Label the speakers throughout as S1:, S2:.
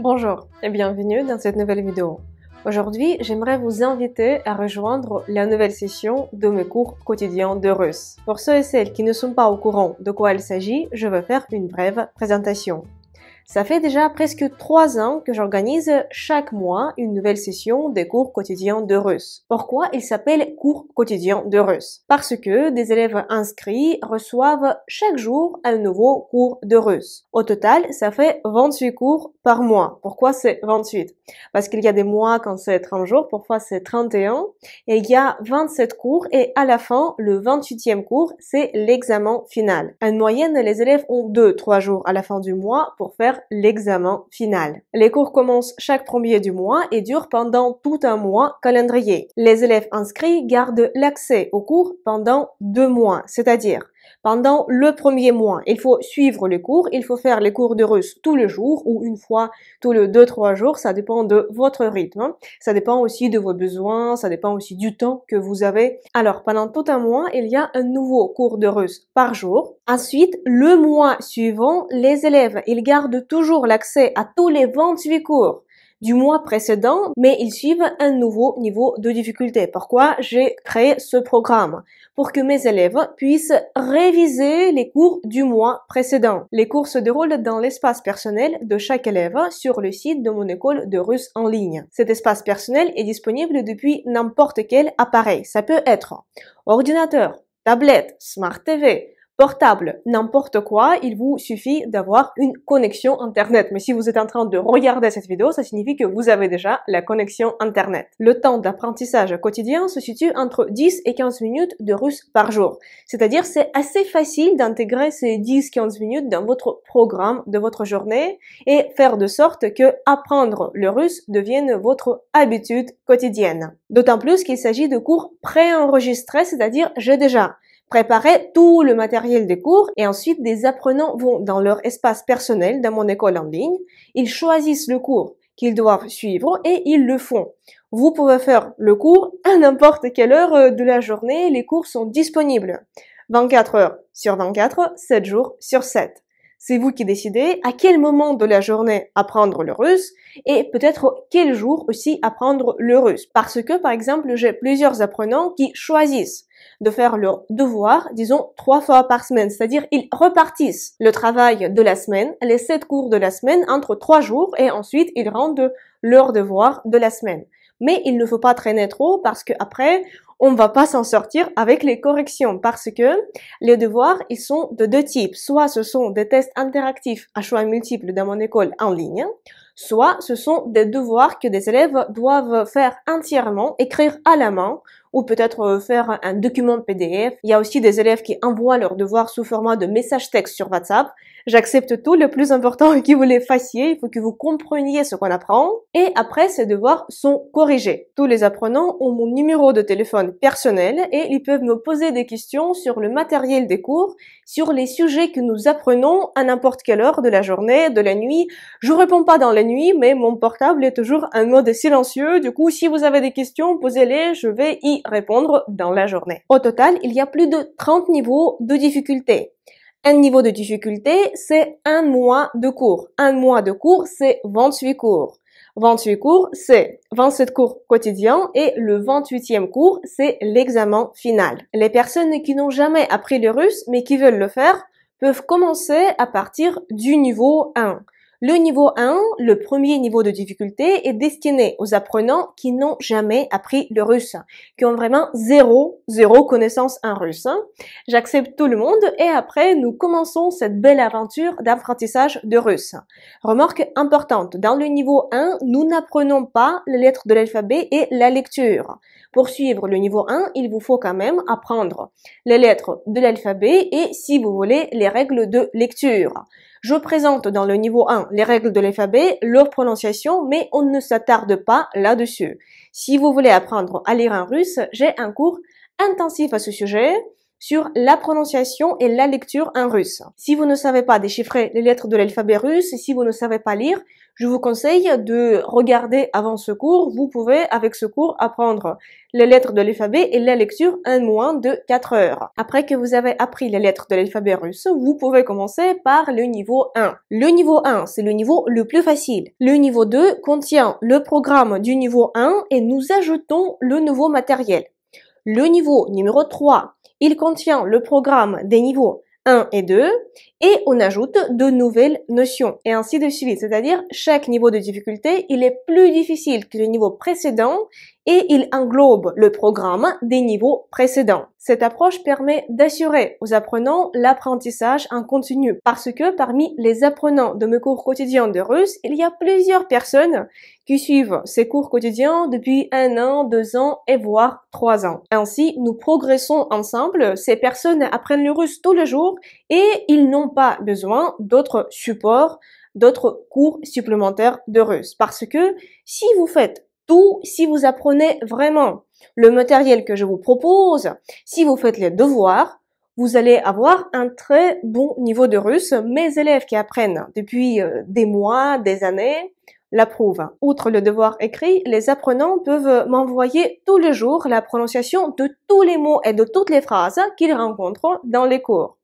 S1: Bonjour et bienvenue dans cette nouvelle vidéo. Aujourd'hui, j'aimerais vous inviter à rejoindre la nouvelle session de mes cours quotidiens de russe. Pour ceux et celles qui ne sont pas au courant de quoi il s'agit, je vais faire une brève présentation. Ça fait déjà presque 3 ans que j'organise chaque mois une nouvelle session des cours quotidiens de russe. Pourquoi il s'appelle cours quotidiens de russe? Parce que des élèves inscrits reçoivent chaque jour un nouveau cours de russe. Au total, ça fait 28 cours par mois. Pourquoi c'est 28? Parce qu'il y a des mois quand c'est 30 jours, parfois c'est 31, et il y a 27 cours et à la fin, le 28e cours, c'est l'examen final. En moyenne, les élèves ont 2-3 jours à la fin du mois pour faire l'examen final. Les cours commencent chaque premier du mois et durent pendant tout un mois calendrier. Les élèves inscrits gardent l'accès aux cours pendant 2 mois, c'est-à-dire pendant le premier mois, il faut suivre les cours, il faut faire les cours de russe tous les jours ou une fois tous les 2-3 jours, ça dépend de votre rythme, ça dépend aussi de vos besoins, ça dépend aussi du temps que vous avez. Alors, pendant tout un mois, il y a un nouveau cours de russe par jour. Ensuite, le mois suivant, les élèves, ils gardent toujours l'accès à tous les 28 cours du mois précédent, mais ils suivent un nouveau niveau de difficulté. Pourquoi j'ai créé ce programme? Pour que mes élèves puissent réviser les cours du mois précédent. Les cours se déroulent dans l'espace personnel de chaque élève sur le site de mon école de russe en ligne. Cet espace personnel est disponible depuis n'importe quel appareil. Ça peut être ordinateur, tablette, Smart TV, portable, n'importe quoi, il vous suffit d'avoir une connexion Internet. Mais si vous êtes en train de regarder cette vidéo, ça signifie que vous avez déjà la connexion Internet. Le temps d'apprentissage quotidien se situe entre 10 et 15 minutes de russe par jour. C'est-à-dire, c'est assez facile d'intégrer ces 10-15 minutes dans votre programme de votre journée et faire de sorte que apprendre le russe devienne votre habitude quotidienne. D'autant plus qu'il s'agit de cours préenregistrés, c'est-à-dire j'ai déjà préparer tout le matériel des cours et ensuite des apprenants vont dans leur espace personnel dans mon école en ligne. Ils choisissent le cours qu'ils doivent suivre et ils le font. Vous pouvez faire le cours à n'importe quelle heure de la journée. Les cours sont disponibles 24 heures sur 24, 7 jours sur 7. C'est vous qui décidez à quel moment de la journée apprendre le russe et peut-être quel jour aussi apprendre le russe. Parce que, par exemple, j'ai plusieurs apprenants qui choisissent de faire leur devoir, disons, 3 fois par semaine. C'est-à-dire, ils repartissent le travail de la semaine, les 7 cours de la semaine, entre 3 jours et ensuite, ils rendent leur devoir de la semaine. Mais il ne faut pas traîner trop parce que après, on ne va pas s'en sortir avec les corrections parce que les devoirs, ils sont de 2 types. Soit ce sont des tests interactifs à choix multiples dans mon école en ligne, soit ce sont des devoirs que des élèves doivent faire entièrement, écrire à la main ou peut-être faire un document PDF. Il y a aussi des élèves qui envoient leurs devoirs sous format de message texte sur WhatsApp. J'accepte tout. Le plus important est que vous les fassiez. Il faut que vous compreniez ce qu'on apprend. Et après, ces devoirs sont corrigés. Tous les apprenants ont mon numéro de téléphone personnel et ils peuvent me poser des questions sur le matériel des cours, sur les sujets que nous apprenons à n'importe quelle heure de la journée, de la nuit. Je réponds pas dans la nuit, mais mon portable est toujours un mode silencieux. Du coup, si vous avez des questions, posez-les. Je vais y répondre dans la journée. Au total, il y a plus de 30 niveaux de difficulté. Un niveau de difficulté, c'est un mois de cours. Un mois de cours, c'est 28 cours. 28 cours, c'est 27 cours quotidiens et le 28e cours, c'est l'examen final. Les personnes qui n'ont jamais appris le russe mais qui veulent le faire peuvent commencer à partir du niveau 1. Le niveau 1, le premier niveau de difficulté, est destiné aux apprenants qui n'ont jamais appris le russe, qui ont vraiment zéro connaissance en russe. J'accepte tout le monde et après, nous commençons cette belle aventure d'apprentissage de russe. Remarque importante, dans le niveau 1, nous n'apprenons pas les lettres de l'alphabet et la lecture. Pour suivre le niveau 1, il vous faut quand même apprendre les lettres de l'alphabet et, si vous voulez, les règles de lecture. Je présente dans le niveau 1 les règles de l'alphabet, leur prononciation, mais on ne s'attarde pas là-dessus. Si vous voulez apprendre à lire en russe, j'ai un cours intensif à ce sujet. sur la prononciation et la lecture en russe. Si vous ne savez pas déchiffrer les lettres de l'alphabet russe, si vous ne savez pas lire, je vous conseille de regarder avant ce cours. Vous pouvez, avec ce cours, apprendre les lettres de l'alphabet et la lecture en moins de 4 heures. Après que vous avez appris les lettres de l'alphabet russe, vous pouvez commencer par le niveau 1. Le niveau 1, c'est le niveau le plus facile. Le niveau 2 contient le programme du niveau 1 et nous ajoutons le nouveau matériel. Le niveau numéro 3, il contient le programme des niveaux 1 et 2 et on ajoute de nouvelles notions et ainsi de suite. C'est-à-dire chaque niveau de difficulté, il est plus difficile que le niveau précédent et il englobe le programme des niveaux précédents. Cette approche permet d'assurer aux apprenants l'apprentissage en continu parce que parmi les apprenants de mes cours quotidiens de russe, il y a plusieurs personnes qui suivent ces cours quotidiens depuis 1 an, 2 ans et voire 3 ans. Ainsi, nous progressons ensemble. Ces personnes apprennent le russe tous les jours et ils n'ont pas besoin d'autres supports, d'autres cours supplémentaires de russe. Parce que si vous faites tout, si vous apprenez vraiment le matériel que je vous propose, si vous faites les devoirs, vous allez avoir un très bon niveau de russe. Mes élèves qui apprennent depuis des mois, des années, l'approuvent. Outre le devoir écrit, les apprenants peuvent m'envoyer tous les jours la prononciation de tous les mots et de toutes les phrases qu'ils rencontrent dans les cours.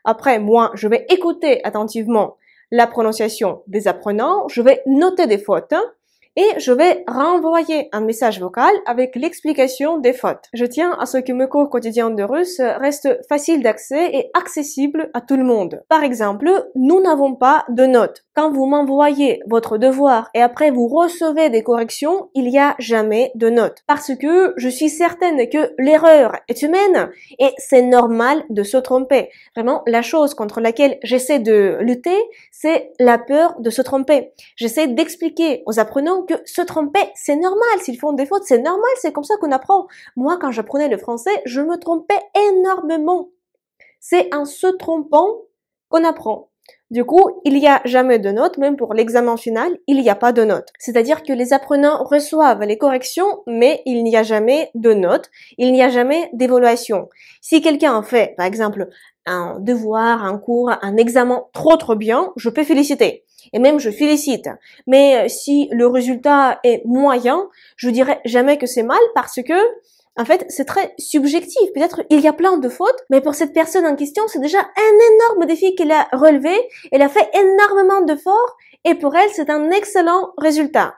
S1: Après, moi, je vais écouter attentivement la prononciation des apprenants, je vais noter des fautes et je vais renvoyer un message vocal avec l'explication des fautes. Je tiens à ce que mes cours quotidiens de russe restent faciles d'accès et accessibles à tout le monde. Par exemple, nous n'avons pas de notes. Quand vous m'envoyez votre devoir et après vous recevez des corrections, il n'y a jamais de notes. Parce que je suis certaine que l'erreur est humaine et c'est normal de se tromper. Vraiment, la chose contre laquelle j'essaie de lutter, c'est la peur de se tromper. J'essaie d'expliquer aux apprenants que se tromper, c'est normal. S'ils font des fautes, c'est normal. C'est comme ça qu'on apprend. Moi, quand j'apprenais le français, je me trompais énormément. C'est en se trompant qu'on apprend. Du coup, il n'y a jamais de notes, même pour l'examen final, il n'y a pas de notes. C'est-à-dire que les apprenants reçoivent les corrections, mais il n'y a jamais de notes, il n'y a jamais d'évaluation. Si quelqu'un fait, par exemple, un devoir, un cours, un examen trop bien, je peux féliciter. Et même je félicite. Mais si le résultat est moyen, je dirais jamais que c'est mal parce que en fait, c'est très subjectif. Peut-être il y a plein de fautes, mais pour cette personne en question, c'est déjà un énorme défi qu'elle a relevé. Elle a fait énormément d'efforts et pour elle, c'est un excellent résultat.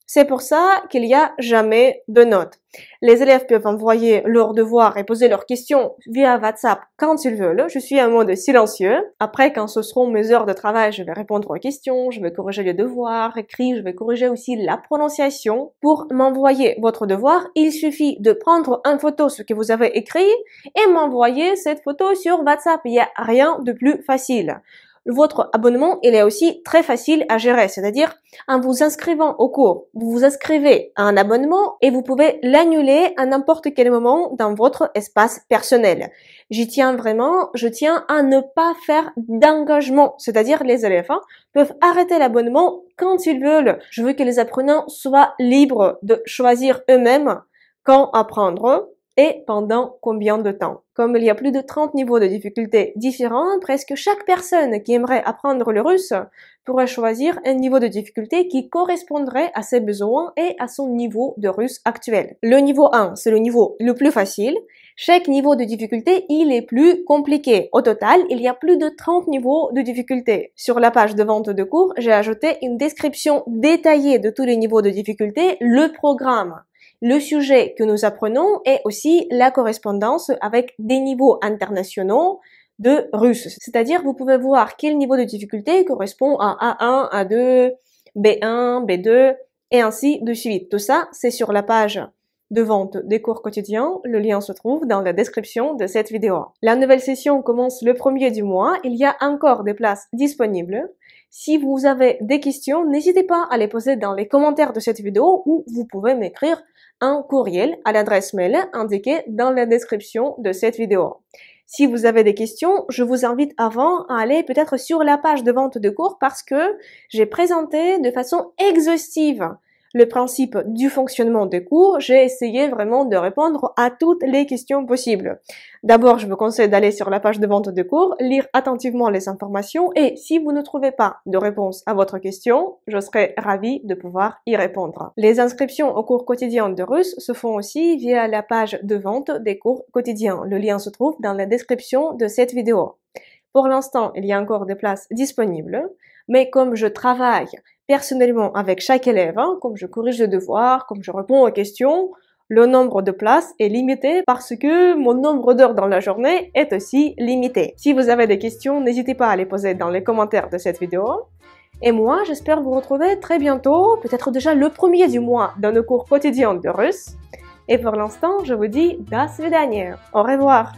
S1: C'est pour ça qu'il n'y a jamais de notes. Les élèves peuvent envoyer leurs devoirs et poser leurs questions via WhatsApp quand ils veulent. Je suis en mode silencieux. Après, quand ce seront mes heures de travail, je vais répondre aux questions, je vais corriger les devoirs écrits, je vais corriger aussi la prononciation. Pour m'envoyer votre devoir, il suffit de prendre en photo ce que vous avez écrit et m'envoyer cette photo sur WhatsApp. Il n'y a rien de plus facile. Votre abonnement, il est aussi très facile à gérer, c'est-à-dire en vous inscrivant au cours, vous vous inscrivez à un abonnement et vous pouvez l'annuler à n'importe quel moment dans votre espace personnel. J'y tiens vraiment, je tiens à ne pas faire d'engagement, c'est-à-dire les élèves peuvent arrêter l'abonnement quand ils veulent. Je veux que les apprenants soient libres de choisir eux-mêmes quand apprendre et pendant combien de temps. Comme il y a plus de 30 niveaux de difficulté différents, presque chaque personne qui aimerait apprendre le russe pourrait choisir un niveau de difficulté qui correspondrait à ses besoins et à son niveau de russe actuel. Le niveau 1, c'est le niveau le plus facile. Chaque niveau de difficulté, il est plus compliqué. Au total, il y a plus de 30 niveaux de difficulté. Sur la page de vente de cours, j'ai ajouté une description détaillée de tous les niveaux de difficulté, le programme, le sujet que nous apprenons et aussi la correspondance avec des niveaux internationaux de russe. C'est-à-dire, vous pouvez voir quel niveau de difficulté correspond à A1, A2, B1, B2 et ainsi de suite. Tout ça, c'est sur la page de vente des cours quotidiens. Le lien se trouve dans la description de cette vidéo. La nouvelle session commence le 1er du mois. Il y a encore des places disponibles. Si vous avez des questions, n'hésitez pas à les poser dans les commentaires de cette vidéo ou vous pouvez m'écrire un courriel à l'adresse mail indiquée dans la description de cette vidéo. Si vous avez des questions, je vous invite avant à aller peut-être sur la page de vente de cours parce que j'ai présenté de façon exhaustive le principe du fonctionnement des cours, j'ai essayé vraiment de répondre à toutes les questions possibles. D'abord, je vous conseille d'aller sur la page de vente de cours, lire attentivement les informations et si vous ne trouvez pas de réponse à votre question, je serai ravie de pouvoir y répondre. Les inscriptions aux cours quotidiens de russe se font aussi via la page de vente des cours quotidiens. Le lien se trouve dans la description de cette vidéo. Pour l'instant, il y a encore des places disponibles, mais comme je travaille personnellement avec chaque élève, comme je corrige les devoirs, comme je réponds aux questions, le nombre de places est limité parce que mon nombre d'heures dans la journée est aussi limité. Si vous avez des questions, n'hésitez pas à les poser dans les commentaires de cette vidéo. Et moi, j'espère vous retrouver très bientôt, peut-être déjà le 1er du mois, dans nos cours quotidiens de russe. Et pour l'instant, je vous dis до свидания. Au revoir.